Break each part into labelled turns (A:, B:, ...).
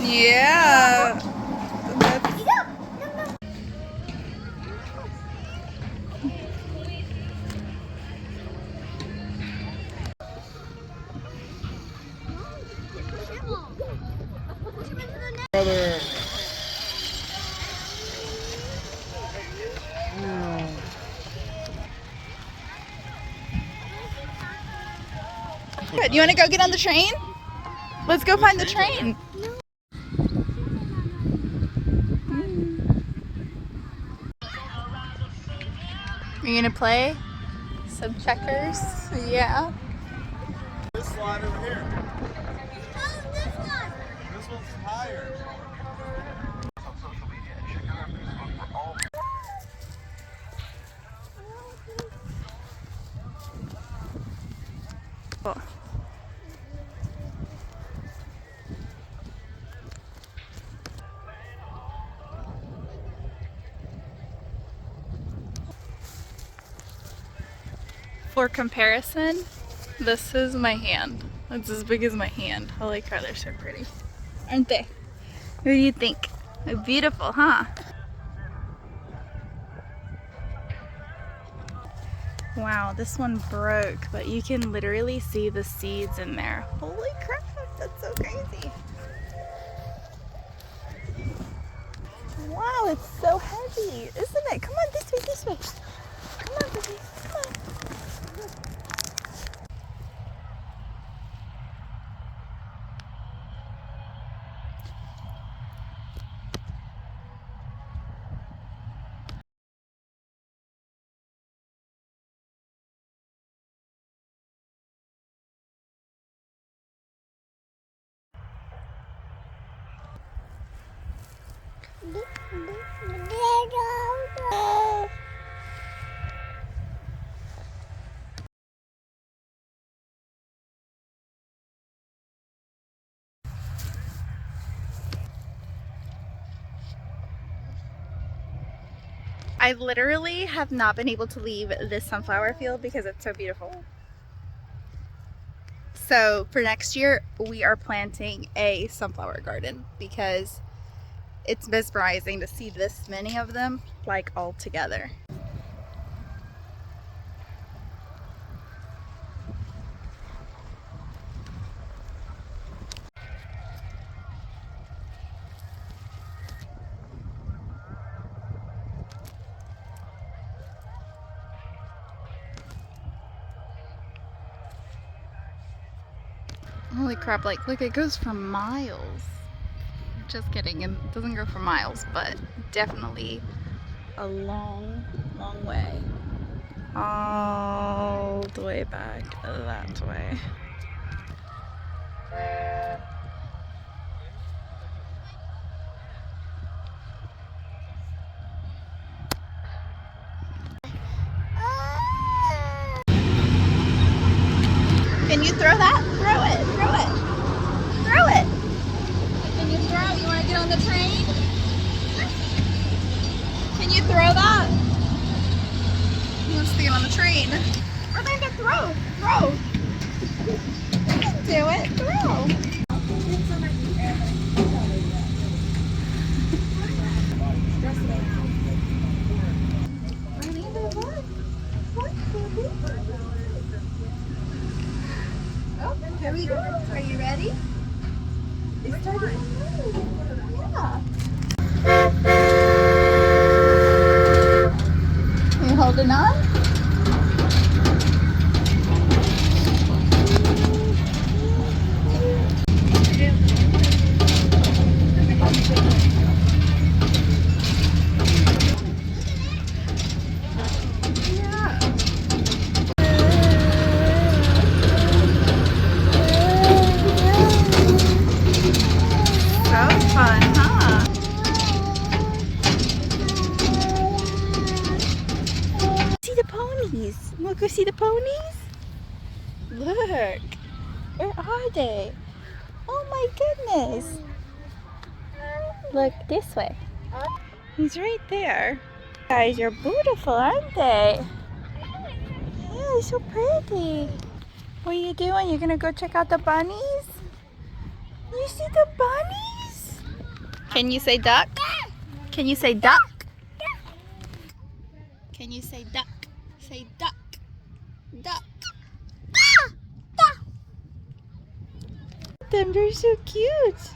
A: Yeah. That's...
B: Brother.
A: Good. You want to go get on the train? Let's go find the train. Are you gonna play some checkers? Yeah.
B: This slide over here. Oh, this one. This one's higher.
A: Cool. For comparison, this is my hand. It's as big as my hand. Holy cow, they're so pretty. Aren't they? What do you think? They're beautiful, huh? Wow, this one broke, but you can literally see the seeds in there. Holy crap, that's so crazy. Wow, it's so heavy, isn't it? Come on, this way, this way. Come on, baby, come on. I literally have not been able to leave this sunflower field because it's so beautiful. So for next year, we are planting a sunflower garden because it's mesmerizing to see this many of them like all together. Holy crap, like look, it goes for miles. Just kidding, it doesn't go for miles, but definitely a long, long way. All the way back that way. Can you throw that? Throw it, throw it, throw it. Can you throw it? You want to get on the train? Can you throw that? He wants to get on the train. Orlando, throw, throw. You can do it, throw. Orlando, look. Look, baby. Oh, here we go. Are you ready? It's starting to move. Yeah. Are you holding on? Look, go see the ponies. Look, where are they? Oh my goodness. Look this way. He's right there. Guys, you're beautiful, aren't they? Yeah, they're so pretty. What are you doing? You're gonna go check out the bunnies? You see the bunnies? Can you say duck? Can you say duck? Can you say duck? Say duck. Duck. Them, they're so cute.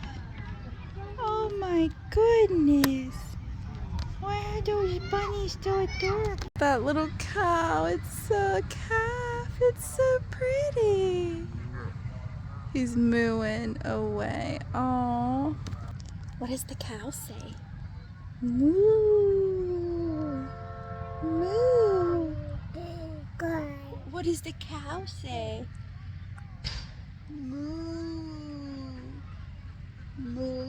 A: Oh my goodness. Why are those bunnies so adorable? That little cow, it's a calf. It's so pretty. He's mooing away. Oh. What does the cow say? Moo. Moo. What does the cow say? Moo. Moo.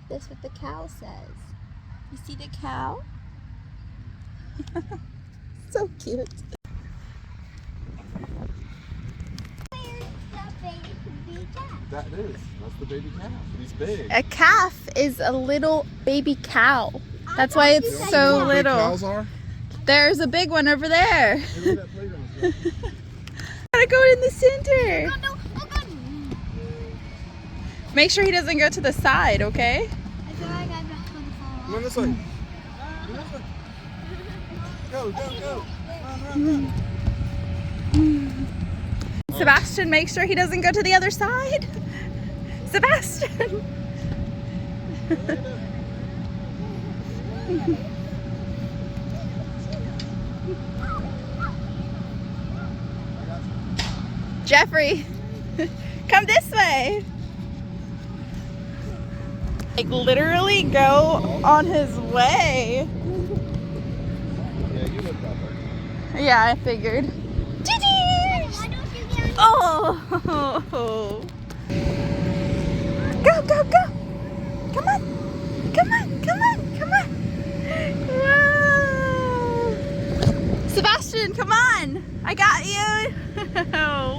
A: That's what the cow says. You see the cow? So cute.
B: That is. That's the baby calf. He's big.
A: A calf is a little baby cow. That's why it's so
B: Big
A: little.
B: cows are?
A: There's a big one over there.
B: Hey, look at that playground.
A: Gotta go in the center. Make sure he doesn't go to the side, okay?
B: Come on this way. Come this way. Go, go, go. Run, run, run.
A: Sebastian, make sure he doesn't go to the other side. Sebastian. Jeffrey, come this way. Like literally go on his way.
B: Yeah, you look that way.
A: Yeah, I figured. Oh! Go, go, go! Come on! Come on, come on, come on! Whoa! Sebastian, come on! I got you! Whoa!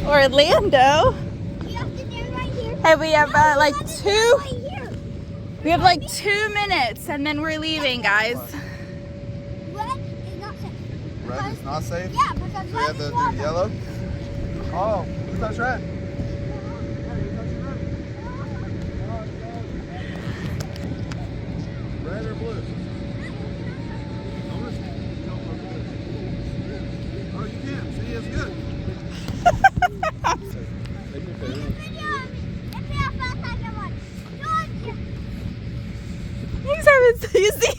A: Orlando. Hey, we have like 2 minutes and then we're leaving, guys.
B: Red is not safe?
C: Yeah, because
B: We have to do yellow? Oh, who's touch red? Red or blue? Oh, you can. See, it's good.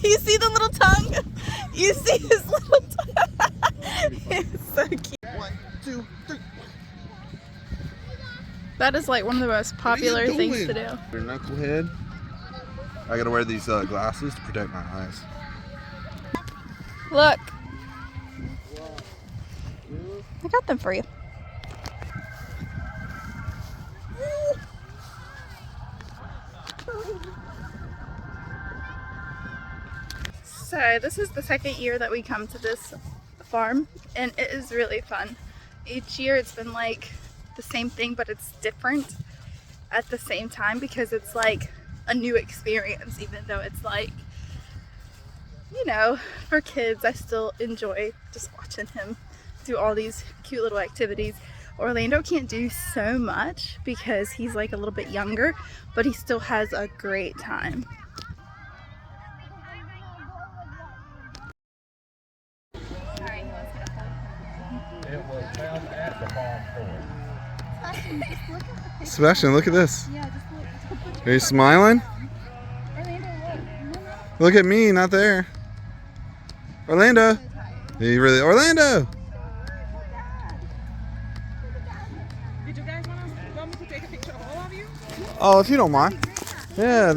A: You see the little tongue? You see his little tongue? It's so cute.
B: 1, 2, 3.
A: That is like one of the most popular things to do.
B: Your knucklehead. I gotta wear these glasses to protect my eyes.
A: Look. I got them for you. So this is the second year that we come to this farm and it is really fun. Each year it's been like the same thing, but it's different at the same time because it's like a new experience, even though it's like, you know, for kids. I still enjoy just watching him do all these cute little activities. Orlando can't do so much because he's like a little bit younger, but he still has a great time.
B: It was found at the farm store. Sebastian, look at this.
A: Yeah, just look.
B: Are you smiling?
A: Orlando, look.
B: Look at me, not there. Orlando. You really, Orlando.
D: Did you guys want me to take a picture of all of you?
B: Oh, if you don't mind. Yeah.